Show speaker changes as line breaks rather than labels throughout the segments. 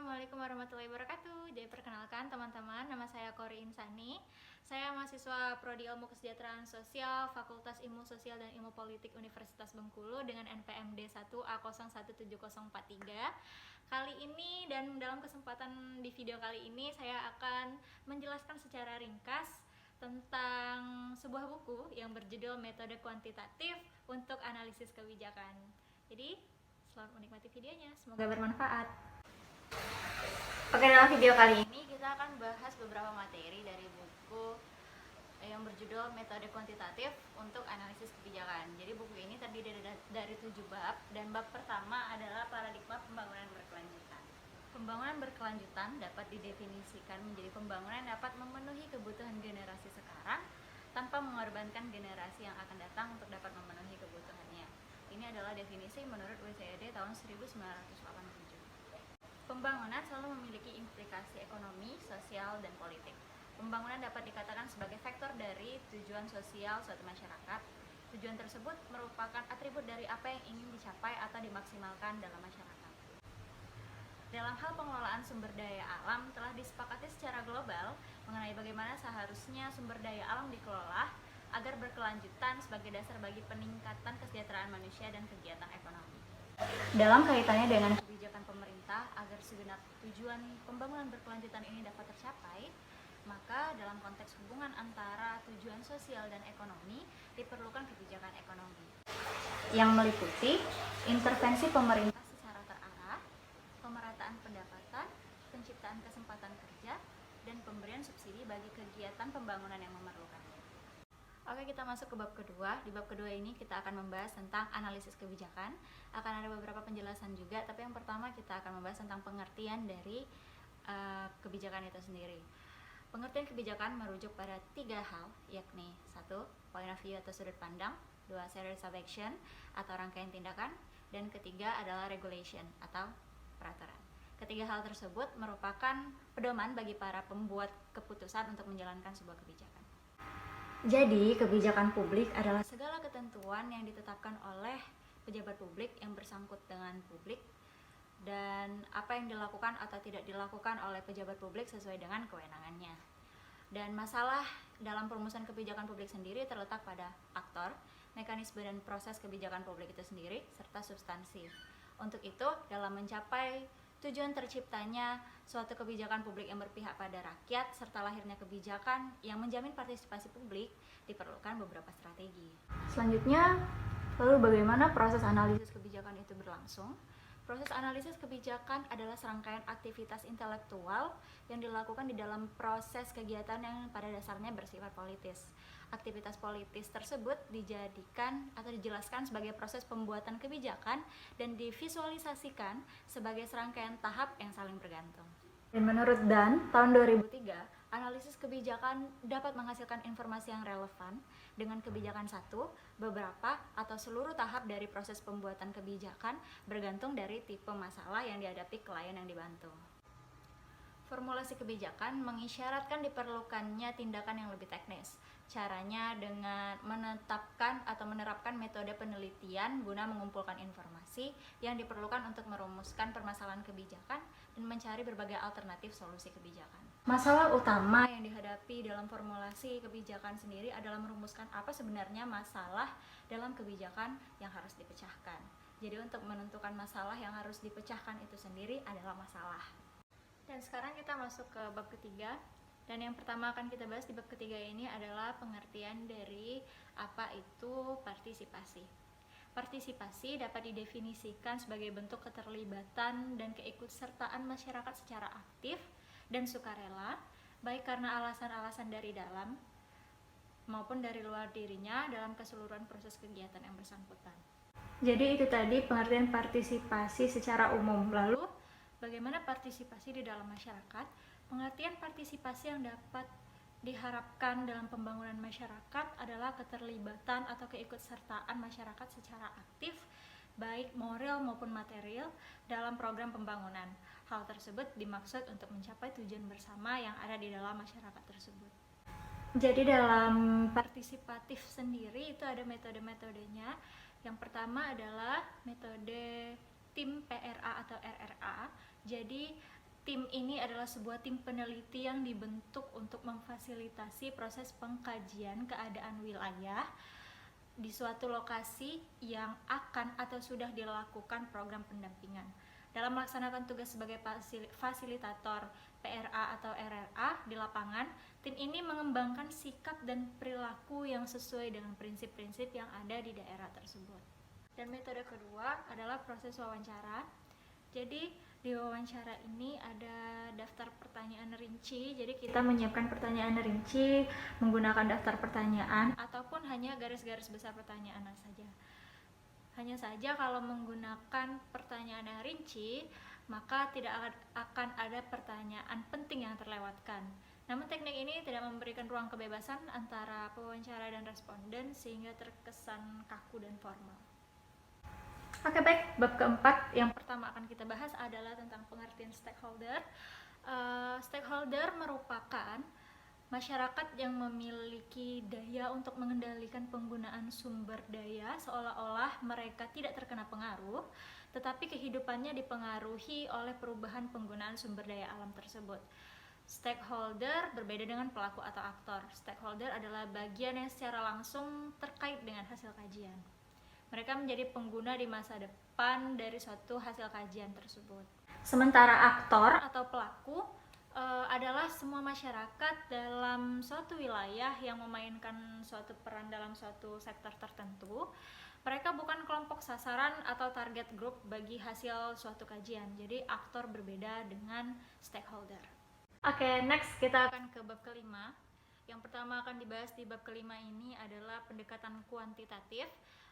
Assalamualaikum warahmatullahi wabarakatuh. Jadi perkenalkan teman-teman, nama saya Kori Insani. Saya mahasiswa Prodi Ilmu Kesejahteraan Sosial Fakultas Ilmu Sosial dan Ilmu Politik Universitas Bengkulu dengan NPMD 1A017043. Kali ini dan dalam kesempatan di video kali ini saya akan menjelaskan secara ringkas tentang sebuah buku yang berjudul Metode Kuantitatif untuk Analisis Kebijakan. Jadi, selamat menikmati videonya. Semoga bermanfaat. Oke, dalam video kali ini kita akan bahas beberapa materi dari buku yang berjudul Metode Kuantitatif untuk Analisis Kebijakan. Jadi buku ini terdiri dari 7 bab, dan bab pertama adalah paradigma pembangunan berkelanjutan. Pembangunan berkelanjutan dapat didefinisikan menjadi pembangunan yang dapat memenuhi kebutuhan generasi sekarang tanpa mengorbankan generasi yang akan datang untuk dapat memenuhi kebutuhannya. Ini adalah definisi menurut OECD tahun 1987. Pembangunan selalu memiliki implikasi ekonomi, sosial, dan politik. Pembangunan dapat dikatakan sebagai faktor dari tujuan sosial suatu masyarakat. Tujuan tersebut merupakan atribut dari apa yang ingin dicapai atau dimaksimalkan dalam masyarakat. Dalam hal pengelolaan sumber daya alam, telah disepakati secara global mengenai bagaimana seharusnya sumber daya alam dikelola agar berkelanjutan sebagai dasar bagi peningkatan kesejahteraan manusia dan kegiatan ekonomi. Dalam kaitannya dengan kebijakan pemerintah agar segenap tujuan pembangunan berkelanjutan ini dapat tercapai, maka dalam konteks hubungan antara tujuan sosial dan ekonomi diperlukan kebijakan ekonomi yang meliputi intervensi pemerintah secara terarah, pemerataan pendapatan, penciptaan kesempatan kerja, dan pemberian subsidi bagi kegiatan pembangunan yang memerlukannya. Oke, kita masuk ke bab kedua. Di bab kedua ini kita akan membahas tentang analisis kebijakan. Akan ada beberapa penjelasan juga, tapi yang pertama kita akan membahas tentang pengertian dari kebijakan itu sendiri. Pengertian kebijakan merujuk pada 3 hal, yakni 1. Point of view atau sudut pandang, 2. Series of action atau rangkaian tindakan, dan ketiga adalah regulation atau peraturan. Ketiga hal tersebut merupakan pedoman bagi para pembuat keputusan untuk menjalankan sebuah kebijakan. Jadi, kebijakan publik adalah segala ketentuan yang ditetapkan oleh pejabat publik yang bersangkut dengan publik, dan apa yang dilakukan atau tidak dilakukan oleh pejabat publik sesuai dengan kewenangannya. Dan masalah dalam perumusan kebijakan publik sendiri terletak pada aktor, mekanisme dan proses kebijakan publik itu sendiri, serta substansi. Untuk itu, dalam mencapai tujuan terciptanya suatu kebijakan publik yang berpihak pada rakyat serta lahirnya kebijakan yang menjamin partisipasi publik, diperlukan beberapa strategi. Selanjutnya, lalu bagaimana proses analisis kebijakan itu berlangsung? Proses analisis kebijakan adalah serangkaian aktivitas intelektual yang dilakukan di dalam proses kegiatan yang pada dasarnya bersifat politis. Aktivitas politis tersebut dijadikan atau dijelaskan sebagai proses pembuatan kebijakan dan divisualisasikan sebagai serangkaian tahap yang saling bergantung. Dan menurut Dan, tahun 2003, analisis kebijakan dapat menghasilkan informasi yang relevan dengan kebijakan satu, beberapa, atau seluruh tahap dari proses pembuatan kebijakan bergantung dari tipe masalah yang dihadapi klien yang dibantu. Formulasi kebijakan mengisyaratkan diperlukannya tindakan yang lebih teknis. Caranya dengan menetapkan atau menerapkan metode penelitian guna mengumpulkan informasi yang diperlukan untuk merumuskan permasalahan kebijakan dan mencari berbagai alternatif solusi kebijakan. Masalah utama yang dihadapi dalam formulasi kebijakan sendiri adalah merumuskan apa sebenarnya masalah dalam kebijakan yang harus dipecahkan. Jadi untuk menentukan masalah yang harus dipecahkan itu sendiri adalah masalah. Dan sekarang kita masuk ke bab ketiga, dan yang pertama akan kita bahas di bab ketiga ini adalah pengertian dari apa itu partisipasi. Partisipasi dapat didefinisikan sebagai bentuk keterlibatan dan keikutsertaan masyarakat secara aktif dan sukarela, baik karena alasan-alasan dari dalam maupun dari luar dirinya dalam keseluruhan proses kegiatan yang bersangkutan. Jadi itu tadi pengertian partisipasi secara umum. Lalu bagaimana partisipasi di dalam masyarakat? Pengertian partisipasi yang dapat diharapkan dalam pembangunan masyarakat adalah keterlibatan atau keikutsertaan masyarakat secara aktif, baik moral maupun material, dalam program pembangunan. Hal tersebut dimaksud untuk mencapai tujuan bersama yang ada di dalam masyarakat tersebut. Jadi dalam partisipatif sendiri itu ada metode-metodenya. Yang pertama adalah metode tim PRA atau RRA. Jadi Tim ini adalah sebuah tim peneliti yang dibentuk untuk memfasilitasi proses pengkajian keadaan wilayah di suatu lokasi yang akan atau sudah dilakukan program pendampingan. Dalam melaksanakan tugas sebagai fasilitator PRA atau RRA di lapangan, tim ini mengembangkan sikap dan perilaku yang sesuai dengan prinsip-prinsip yang ada di daerah tersebut. Dan metode kedua adalah proses wawancara. Jadi di wawancara ini ada daftar pertanyaan rinci. Jadi kita menyiapkan pertanyaan rinci menggunakan daftar pertanyaan ataupun hanya garis-garis besar pertanyaan saja. Hanya saja kalau menggunakan pertanyaan yang rinci, maka tidak akan ada pertanyaan penting yang terlewatkan. Namun teknik ini tidak memberikan ruang kebebasan antara pewawancara dan responden sehingga terkesan kaku dan formal. Oke, baik, bab keempat yang pertama akan kita bahas adalah tentang pengertian stakeholder. Stakeholder merupakan masyarakat yang memiliki daya untuk mengendalikan penggunaan sumber daya seolah-olah mereka tidak terkena pengaruh, tetapi kehidupannya dipengaruhi oleh perubahan penggunaan sumber daya alam tersebut. Stakeholder berbeda dengan pelaku atau aktor. Stakeholder adalah bagian yang secara langsung terkait dengan hasil kajian. Mereka menjadi pengguna di masa depan dari suatu hasil kajian tersebut. Sementara aktor atau pelaku adalah semua masyarakat dalam suatu wilayah yang memainkan suatu peran dalam suatu sektor tertentu. Mereka bukan kelompok sasaran atau target group bagi hasil suatu kajian. Jadi aktor berbeda dengan stakeholder. Oke, next kita akan ke bab kelima. Yang pertama akan dibahas di bab kelima ini adalah pendekatan kuantitatif.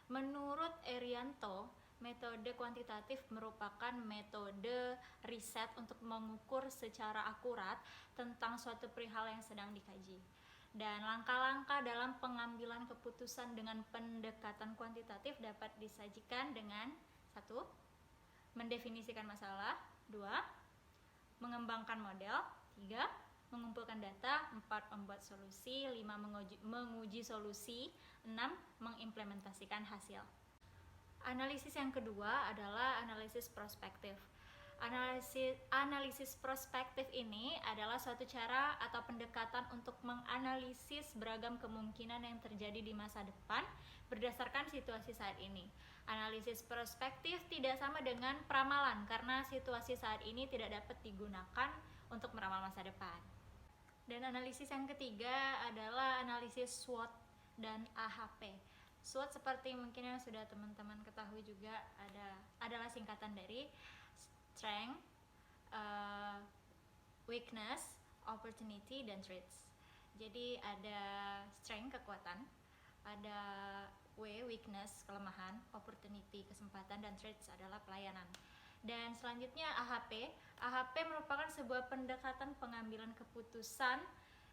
Menurut Erianto, metode kuantitatif merupakan metode riset untuk mengukur secara akurat tentang suatu perihal yang sedang dikaji. Dan langkah-langkah dalam pengambilan keputusan dengan pendekatan kuantitatif dapat disajikan dengan 1. Mendefinisikan masalah, 2. Mengembangkan model, 3. Mengumpulkan data, 4. Membuat solusi, 5. Menguji solusi, 6. Mengimplementasikan hasil. Analisis yang kedua adalah analisis prospektif. Analisis prospektif ini adalah suatu cara atau pendekatan untuk menganalisis beragam kemungkinan yang terjadi di masa depan berdasarkan situasi saat ini. Analisis prospektif tidak sama dengan peramalan karena situasi saat ini tidak dapat digunakan untuk meramal masa depan. Dan analisis yang ketiga adalah analisis SWOT dan AHP. SWOT seperti mungkin yang sudah teman-teman ketahui juga adalah singkatan dari strength, weakness, opportunity, dan threats. Jadi ada strength, kekuatan, ada weakness, kelemahan, opportunity, kesempatan, dan threats adalah pelayanan. Dan selanjutnya AHP. AHP merupakan sebuah pendekatan pengambilan keputusan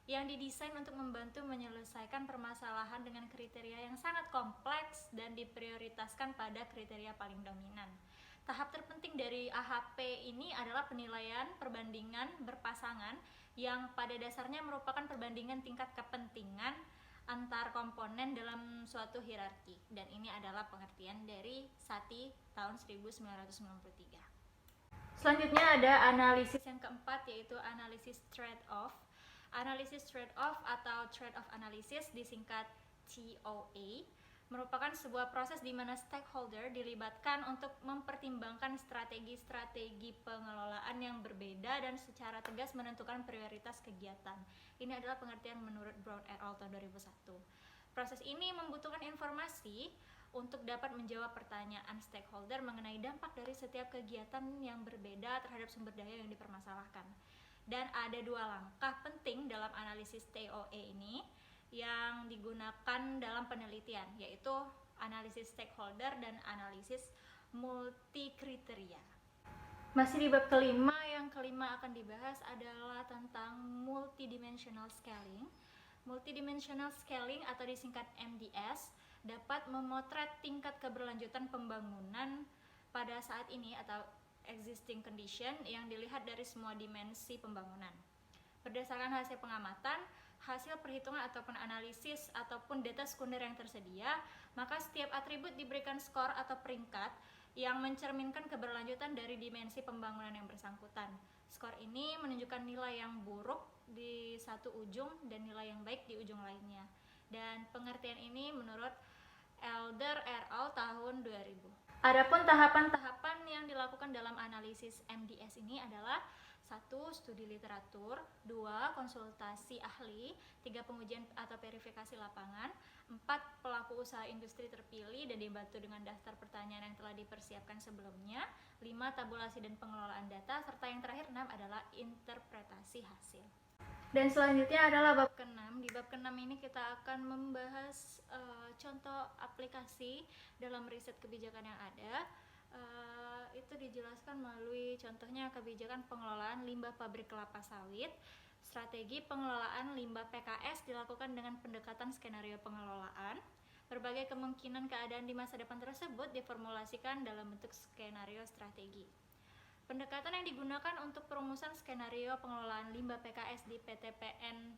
yang didesain untuk membantu menyelesaikan permasalahan dengan kriteria yang sangat kompleks dan diprioritaskan pada kriteria paling dominan. Tahap terpenting dari AHP ini adalah penilaian perbandingan berpasangan yang pada dasarnya merupakan perbandingan tingkat kepentingan antar komponen dalam suatu hierarki. Dan ini adalah pengertian dari Satie tahun 1993. Selanjutnya ada analisis yang keempat, yaitu analisis trade-off. Analisis trade-off atau trade-off analysis disingkat TOA merupakan sebuah proses di mana stakeholder dilibatkan untuk mempertimbangkan strategi-strategi pengelolaan yang berbeda dan secara tegas menentukan prioritas kegiatan. Ini adalah pengertian menurut Brown et al. Tahun 2001. Proses ini membutuhkan informasi untuk dapat menjawab pertanyaan stakeholder mengenai dampak dari setiap kegiatan yang berbeda terhadap sumber daya yang dipermasalahkan. Dan ada 2 langkah penting dalam analisis TOA ini yang digunakan dalam penelitian, yaitu analisis stakeholder dan analisis multikriteria. Masih di bab kelima, yang kelima akan dibahas adalah tentang multidimensional scaling. Multidimensional scaling atau disingkat MDS dapat memotret tingkat keberlanjutan pembangunan pada saat ini atau existing condition yang dilihat dari semua dimensi pembangunan. Berdasarkan hasil pengamatan, hasil perhitungan ataupun analisis ataupun data sekunder yang tersedia, maka setiap atribut diberikan skor atau peringkat yang mencerminkan keberlanjutan dari dimensi pembangunan yang bersangkutan. Skor ini menunjukkan nilai yang buruk di satu ujung dan nilai yang baik di ujung lainnya. Dan pengertian ini menurut Elder et al. Tahun 2000. Adapun tahapan-tahapan yang dilakukan dalam analisis MDS ini adalah 1. Studi literatur, 2. Konsultasi ahli, 3. Pengujian atau verifikasi lapangan, 4. Pelaku usaha industri terpilih dan dibantu dengan daftar pertanyaan yang telah dipersiapkan sebelumnya, 5. Tabulasi dan pengelolaan data, serta yang terakhir 6 adalah interpretasi hasil. Dan selanjutnya adalah bab ke-6. Di bab ke-6 ini kita akan membahas contoh aplikasi dalam riset kebijakan yang ada. Itu dijelaskan melalui contohnya kebijakan pengelolaan limbah pabrik kelapa sawit. Strategi pengelolaan limbah PKS dilakukan dengan pendekatan skenario pengelolaan. Berbagai kemungkinan keadaan di masa depan tersebut diformulasikan dalam bentuk skenario strategi. Pendekatan yang digunakan untuk perumusan skenario pengelolaan limbah PKS di PTPN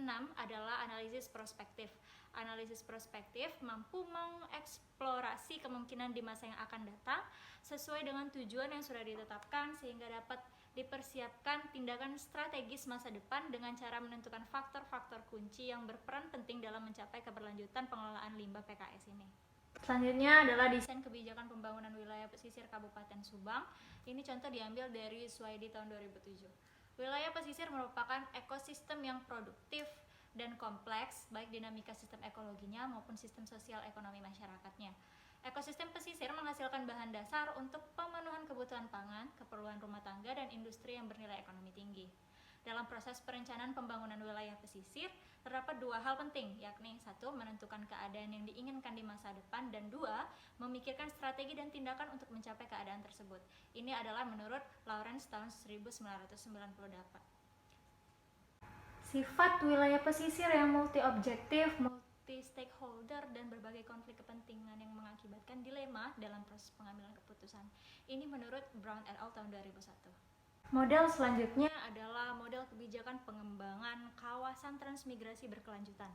6 adalah analisis prospektif. Analisis prospektif mampu mengeksplorasi kemungkinan di masa yang akan datang sesuai dengan tujuan yang sudah ditetapkan sehingga dapat dipersiapkan tindakan strategis masa depan dengan cara menentukan faktor-faktor kunci yang berperan penting dalam mencapai keberlanjutan pengelolaan limbah PKS ini. Selanjutnya adalah desain kebijakan pembangunan wilayah pesisir Kabupaten Subang. Ini contoh diambil dari Suwaidi tahun 2007. Wilayah pesisir merupakan ekosistem yang produktif dan kompleks, baik dinamika sistem ekologinya maupun sistem sosial ekonomi masyarakatnya. Ekosistem pesisir menghasilkan bahan dasar untuk pemenuhan kebutuhan pangan, keperluan rumah tangga, dan industri yang bernilai ekonomi tinggi. Dalam proses perencanaan pembangunan wilayah pesisir, terdapat 2 hal penting, yakni 1. Menentukan keadaan yang diinginkan di masa depan, dan 2. Memikirkan strategi dan tindakan untuk mencapai keadaan tersebut. Ini adalah menurut Lawrence tahun 1998. Sifat wilayah pesisir yang multi-objektif, multi-stakeholder, dan berbagai konflik kepentingan yang mengakibatkan dilema dalam proses pengambilan keputusan. Ini menurut Brown et al. Tahun 2001. Model selanjutnya adalah model kebijakan pengembangan kawasan transmigrasi berkelanjutan.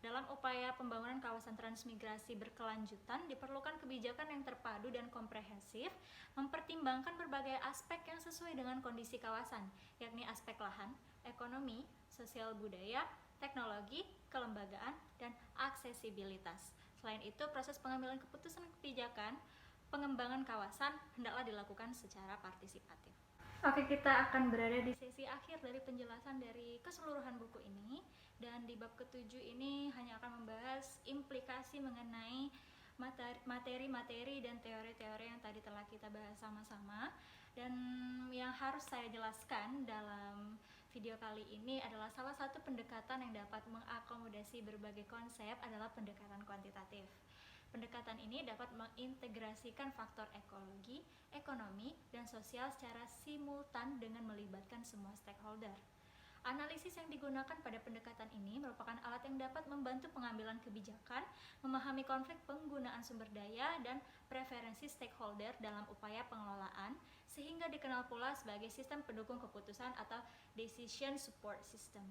Dalam upaya pembangunan kawasan transmigrasi berkelanjutan, diperlukan kebijakan yang terpadu dan komprehensif, mempertimbangkan berbagai aspek yang sesuai dengan kondisi kawasan, yakni aspek lahan, ekonomi, sosial budaya, teknologi, kelembagaan, dan aksesibilitas. Selain itu, proses pengambilan keputusan kebijakan pengembangan kawasan hendaklah dilakukan secara partisipatif. Oke, kita akan berada di sesi akhir dari penjelasan dari keseluruhan buku ini, dan di bab ke-7 ini hanya akan membahas implikasi mengenai materi-materi dan teori-teori yang tadi telah kita bahas sama-sama. Dan yang harus saya jelaskan dalam video kali ini adalah salah satu pendekatan yang dapat mengakomodasi berbagai konsep adalah pendekatan kuantitatif. Pendekatan ini dapat mengintegrasikan faktor ekologi, ekonomi, dan sosial secara simultan dengan melibatkan semua stakeholder. Analisis yang digunakan pada pendekatan ini merupakan alat yang dapat membantu pengambilan kebijakan, memahami konflik penggunaan sumber daya, dan preferensi stakeholder dalam upaya pengelolaan, sehingga dikenal pula sebagai sistem pendukung keputusan atau decision support system.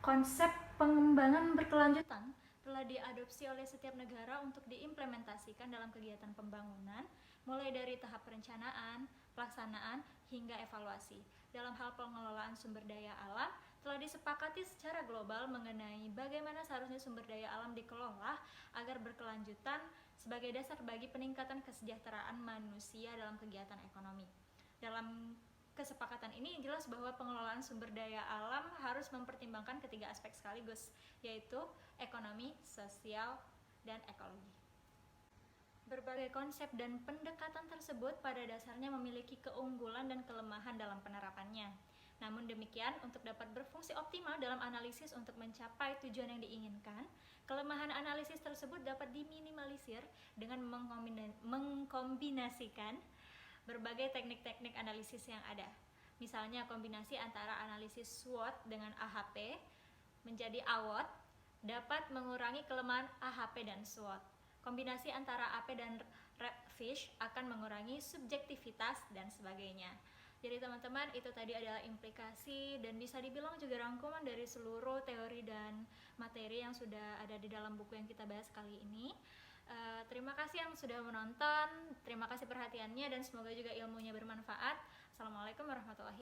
Konsep pengembangan berkelanjutan telah diadopsi oleh setiap negara untuk diimplementasikan dalam kegiatan pembangunan, mulai dari tahap perencanaan, pelaksanaan, hingga evaluasi. Dalam hal pengelolaan sumber daya alam, telah disepakati secara global mengenai bagaimana seharusnya sumber daya alam dikelola agar berkelanjutan sebagai dasar bagi peningkatan kesejahteraan manusia dalam kegiatan ekonomi. Dalam kesepakatan ini jelas bahwa pengelolaan sumber daya alam harus mempertimbangkan ketiga aspek sekaligus, yaitu ekonomi, sosial, dan ekologi. Berbagai konsep dan pendekatan tersebut pada dasarnya memiliki keunggulan dan kelemahan dalam penerapannya. Namun demikian, untuk dapat berfungsi optimal dalam analisis untuk mencapai tujuan yang diinginkan, kelemahan analisis tersebut dapat diminimalisir dengan mengkombinasikan berbagai teknik-teknik analisis yang ada. Misalnya kombinasi antara analisis SWOT dengan AHP menjadi AWOT dapat mengurangi kelemahan AHP dan SWOT. Kombinasi antara AP dan RAPFISH akan mengurangi subjektivitas dan sebagainya. Jadi teman-teman, itu tadi adalah implikasi dan bisa dibilang juga rangkuman dari seluruh teori dan materi yang sudah ada di dalam buku yang kita bahas kali ini. Terima kasih yang sudah menonton, terima kasih perhatiannya, dan semoga juga ilmunya bermanfaat. Assalamualaikum warahmatullahi